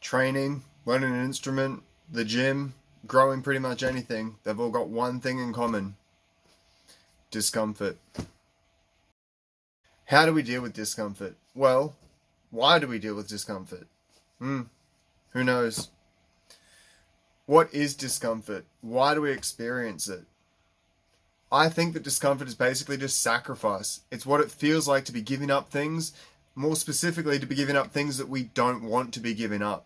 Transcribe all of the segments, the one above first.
training, learning an instrument, the gym, growing pretty much anything, they've all got one thing in common: discomfort. How do we deal with discomfort? Well, why do we deal with discomfort? Who knows? What is discomfort? Why do we experience it? I think that discomfort is basically just sacrifice. It's what it feels like to be giving up things, more specifically to be giving up things that we don't want to be giving up.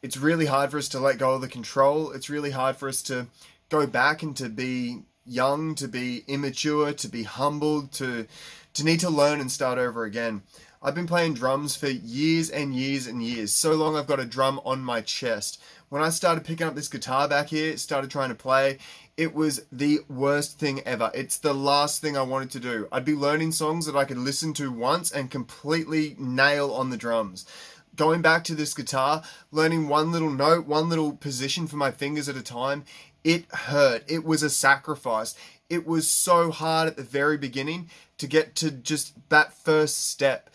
It's really hard for us to let go of the control. It's really hard for us to go back and to be young, to be immature, to be humbled, to need to learn and start over again. I've been playing drums for years and years and years. So long I've got a drum on my chest. When I started picking up this guitar back here, started trying to play, it was the worst thing ever. It's the last thing I wanted to do. I'd be learning songs that I could listen to once and completely nail on the drums. Going back to this guitar, learning one little note, one little position for my fingers at a time, it hurt. It was a sacrifice. It was so hard at the very beginning to get to just that first step.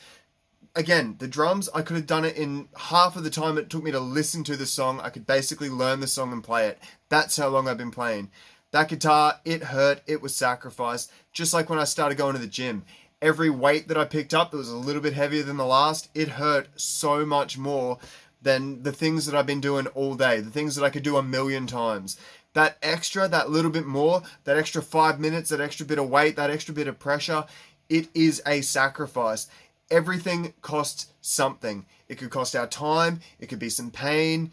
Again, the drums, I could have done it in half of the time it took me to listen to the song. I could basically learn the song and play it. That's how long I've been playing. That guitar, it hurt. It was sacrifice. Just like when I started going to the gym. Every weight that I picked up that was a little bit heavier than the last, it hurt so much more than the things that I've been doing all day. The things that I could do 1,000,000 times. That extra, that little bit more, that extra 5 minutes, that extra bit of weight, that extra bit of pressure, it is a sacrifice. Everything costs something. It could cost our time. It could be some pain.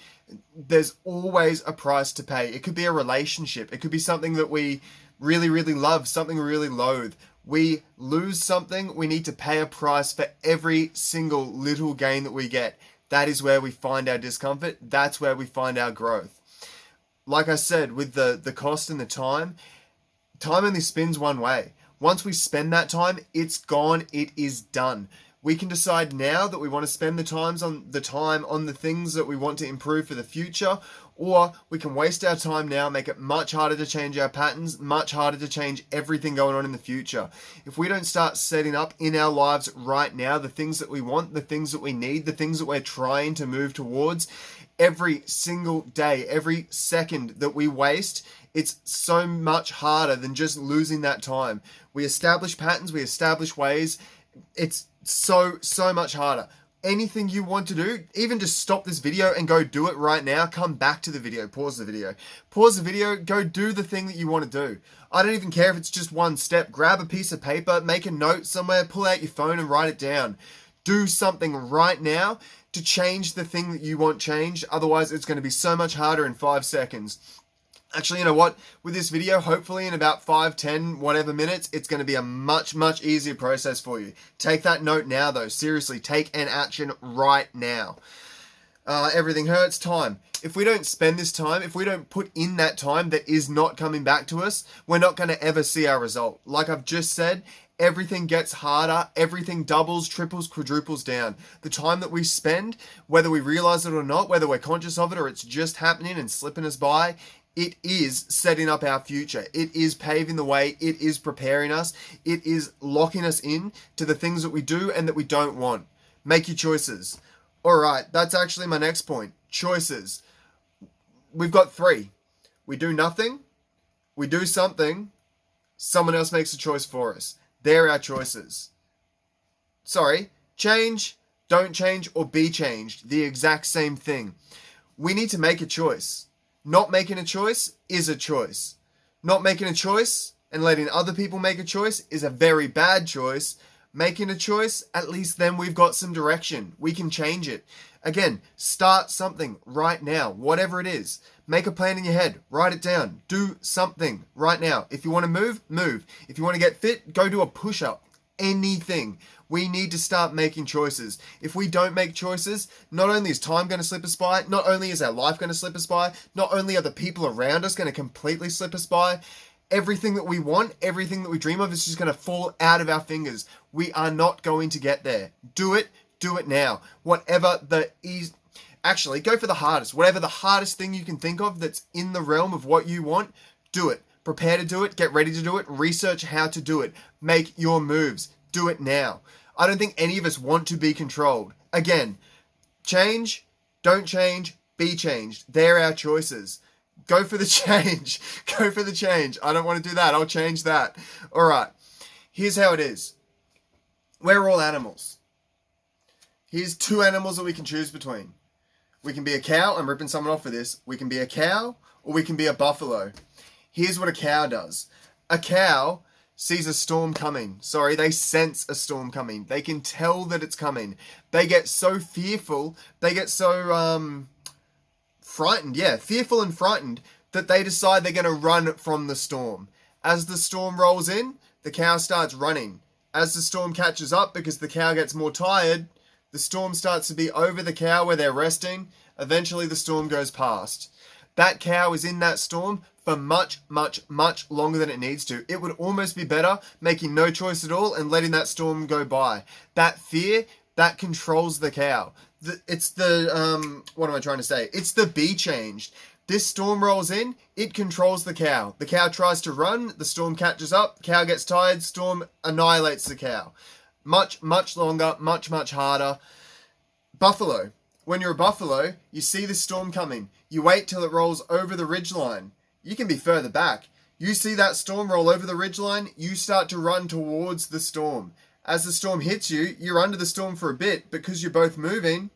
There's always a price to pay. It could be a relationship. It could be something that we really, really love, something we really loathe. We lose something, we need to pay a price for every single little gain that we get. That is where we find our discomfort. That's where we find our growth. Like I said, with the cost and the time only spins one way. Once we spend that time, it's gone, it is done. We can decide now that we want to spend the time on the things that we want to improve for the future, or we can waste our time now, make it much harder to change our patterns, much harder to change everything going on in the future. If we don't start setting up in our lives right now the things that we want, the things that we need, the things that we're trying to move towards, every single day, every second that we waste, it's so much harder than just losing that time. We establish patterns, we establish ways. It's so much harder. Anything you want to do, even just stop this video and go do it right now. Come back to the video, pause the video, go do the thing that you want to do. I don't even care if it's just one step. Grab a piece of paper, make a note somewhere, pull out your phone and write it down. Do something right now to change the thing that you want changed. Otherwise, it's going to be so much harder in 5 seconds. Actually, you know what? With this video, hopefully in about 5, 10, whatever minutes, it's going to be a much easier process for you. Take that note now, though. Seriously, take an action right now. Everything hurts. Time. If we don't spend this time, if we don't put in that time that is not coming back to us, we're not going to ever see our result. Like I've just said, everything gets harder. Everything doubles, triples, quadruples down. The time that we spend, whether we realize it or not, whether we're conscious of it or it's just happening and slipping us by, it is setting up our future. It is paving the way. It is preparing us. It is locking us in to the things that we do and that we don't want. Make your choices. All right, that's actually my next point. Choices. We've got 3. We do nothing. We do something. Someone else makes a choice for us. They're our choices. Sorry, change, don't change, or be changed. The exact same thing. We need to make a choice. Not making a choice is a choice. Not making a choice and letting other people make a choice is a very bad choice. Making a choice, at least then we've got some direction. We can change it. Again, start something right now, whatever it is. Make a plan in your head. Write it down. Do something right now. If you want to move, move. If you want to get fit, go do a push-up. Anything. We need to start making choices. If we don't make choices, not only is time going to slip us by, not only is our life going to slip us by, not only are the people around us going to completely slip us by, everything that we want, everything that we dream of is just going to fall out of our fingers. We are not going to get there. Do it now. Whatever the easy... Actually, go for the hardest. Whatever the hardest thing you can think of that's in the realm of what you want, do it. Prepare to do it. Get ready to do it. Research how to do it. Make your moves. Do it now. I don't think any of us want to be controlled. Again, change, Don't change, be changed. They're our choices. Go for the change. Go for the change. I don't want to do that. I'll change that. All right. Here's how it is. We're all animals. Here's two animals that we can choose between. We can be a cow. I'm ripping someone off for this. We can be a cow or we can be a buffalo. Here's what a cow does. A cow sees a storm coming. Sorry, they sense a storm coming. They can tell that it's coming. They get so fearful. They get so frightened. Yeah, fearful and frightened that they decide they're going to run from the storm. As the storm rolls in, the cow starts running. As the storm catches up, because the cow gets more tired, the storm starts to be over the cow where they're resting. Eventually the storm goes past. That cow is in that storm for much, much, much longer than it needs to. It would almost be better making no choice at all and letting that storm go by. That fear, that controls the cow. It's the, what am I trying to say? It's the be changed. This storm rolls in, it controls the cow. The cow tries to run, the storm catches up, cow gets tired, storm annihilates the cow. Much, much longer, much, much harder. Buffalo. When you're a buffalo, you see the storm coming. You wait till it rolls over the ridgeline. You can be further back. You see that storm roll over the ridgeline, you start to run towards the storm. As the storm hits you, you're under the storm for a bit because you're both moving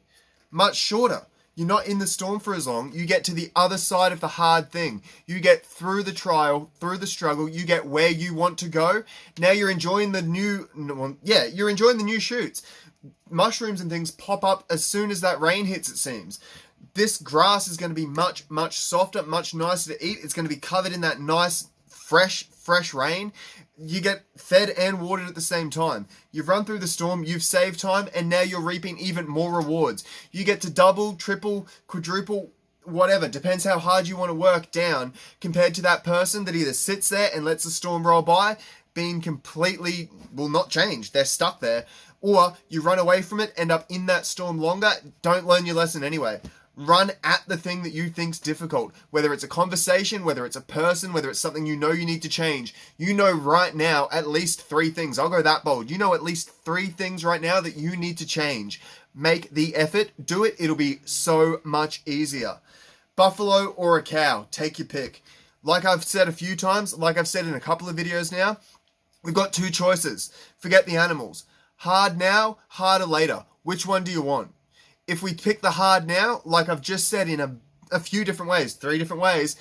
much shorter. You're not in the storm for as long. You get to the other side of the hard thing. You get through the trial, through the struggle. You get where you want to go. Now you're enjoying the new, you're enjoying the new shoots. Mushrooms and things pop up as soon as that rain hits, it seems. This grass is going to be much, much softer, much nicer to eat. It's going to be covered in that nice, fresh rain. You get fed and watered at the same time. You've run through the storm, you've saved time, and now you're reaping even more rewards. You get to double, triple, quadruple, whatever. Depends how hard you want to work down compared to that person that either sits there and lets the storm roll by, being completely, not changed. They're stuck there. Or you run away from it, end up in that storm longer, don't learn your lesson anyway. Run at the thing that you think's difficult. Whether it's a conversation, whether it's a person, whether it's something you know you need to change. You know right now at least 3 things. I'll go that bold. You know at least 3 things right now that you need to change. Make the effort. Do it. It'll be so much easier. Buffalo or a cow. Take your pick. Like I've said a few times, like I've said in a couple of videos now, we've got 2 choices. Forget the animals. Hard now, harder later. Which one do you want? If we pick the hard now, like I've just said in a few different ways, 3 different ways,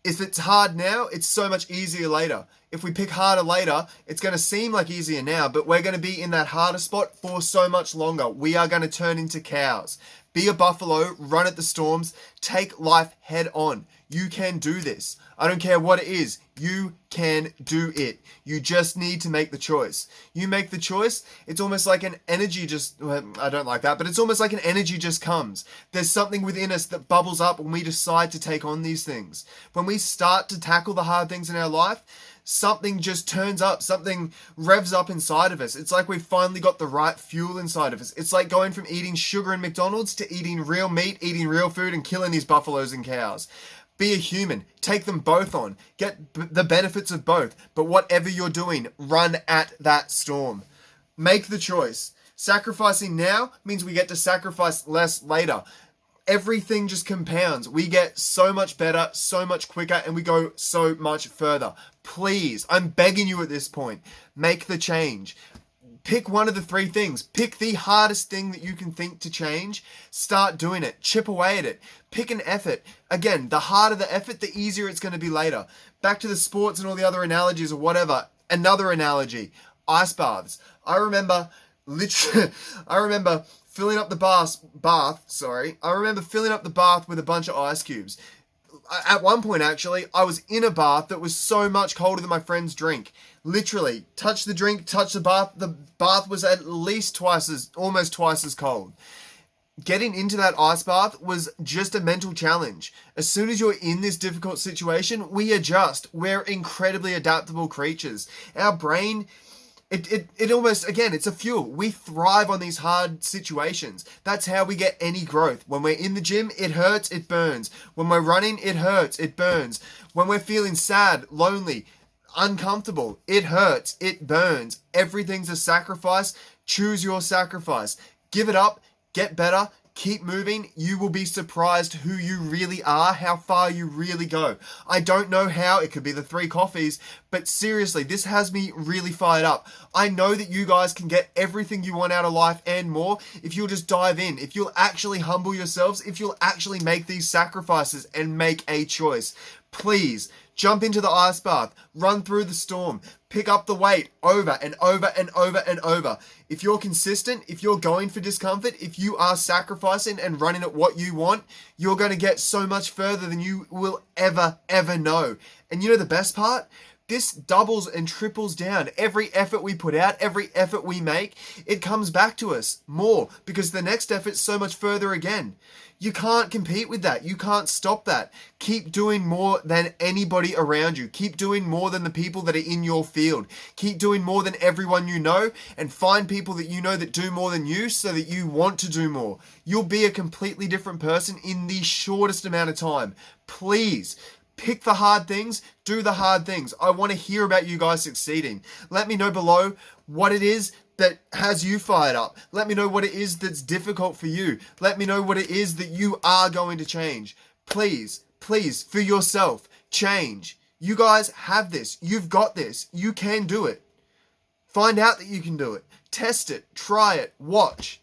if it's hard now, it's so much easier later. If we pick harder later, it's going to seem like easier now, but we're going to be in that harder spot for so much longer. We are going to turn into cows. Be a buffalo, run at the storms, take life head on. You can do this. I don't care what it is. You can do it. You just need to make the choice. You make the choice, it's almost like an energy I don't like that, but it's almost like an energy just comes. There's something within us that bubbles up when we decide to take on these things. When we start to tackle the hard things in our life, something just turns up, something revs up inside of us. It's like we've finally got the right fuel inside of us. It's like going from eating sugar in McDonald's to eating real meat, eating real food, and killing these buffaloes and cows. Be a human. Take them both on. Get the benefits of both. But whatever you're doing, run at that storm. Make the choice. Sacrificing now means we get to sacrifice less later. Everything just compounds. We get so much better, so much quicker, and we go so much further. Please, I'm begging you at this point, make the change. Pick one of the 3 things. Pick the hardest thing that you can think to change. Start doing it. Chip away at it. Pick an effort. Again, the harder the effort, the easier it's going to be later. Back to the sports and all the other analogies or whatever. Another analogy. Ice baths. I remember filling up the bath. I remember filling up the bath with a bunch of ice cubes. At one point, actually, I was in a bath that was so much colder than my friend's drink. Literally, touch the drink, touch the bath. The bath was at least almost twice as cold. Getting into that ice bath was just a mental challenge. As soon as you're in this difficult situation, we adjust. We're incredibly adaptable creatures. Our brain, it almost, again, it's a fuel. We thrive on these hard situations. That's how we get any growth. When we're in the gym, it hurts, it burns. When we're running, it hurts, it burns. When we're feeling sad, lonely, uncomfortable, it hurts, it burns. Everything's a sacrifice. Choose your sacrifice. Give it up, get better, Keep moving. You will be surprised who you really are, how far you really go. I don't know how. It could be the 3 coffees, but seriously, this has me really fired up. I know that you guys can get everything you want out of life and more if you'll just dive in, if you'll actually humble yourselves, if you'll actually make these sacrifices and make a choice. Please jump into the ice bath, run through the storm, pick up the weight over and over and over and over. If you're consistent, if you're going for discomfort, if you are sacrificing and running at what you want, you're going to get so much further than you will ever know. And you know the best part? This doubles and triples down. Every effort we put out, every effort we make, it comes back to us more because the next effort's so much further again. You can't compete with that. You can't stop that. Keep doing more than anybody around you. Keep doing more than the people that are in your field. Keep doing more than everyone you know, and find people that you know that do more than you so that you want to do more. You'll be a completely different person in the shortest amount of time. Please. Pick the hard things, do the hard things. I want to hear about you guys succeeding. Let me know below what it is that has you fired up. Let me know what it is that's difficult for you. Let me know what it is that you are going to change. Please, for yourself, change. You guys have this. You've got this. You can do it. Find out that you can do it. Test it. Try it. Watch.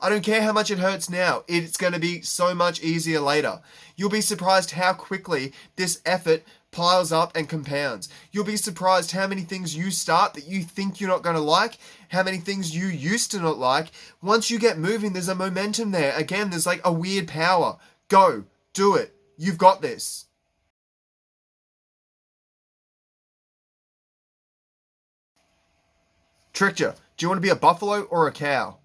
I don't care how much it hurts now. It's going to be so much easier later. You'll be surprised how quickly this effort piles up and compounds. You'll be surprised how many things you start that you think you're not going to like, how many things you used to not like. Once you get moving, there's a momentum there. Again, there's like a weird power. Go. Do it. You've got this. Tricked you. Do you want to be a buffalo or a cow?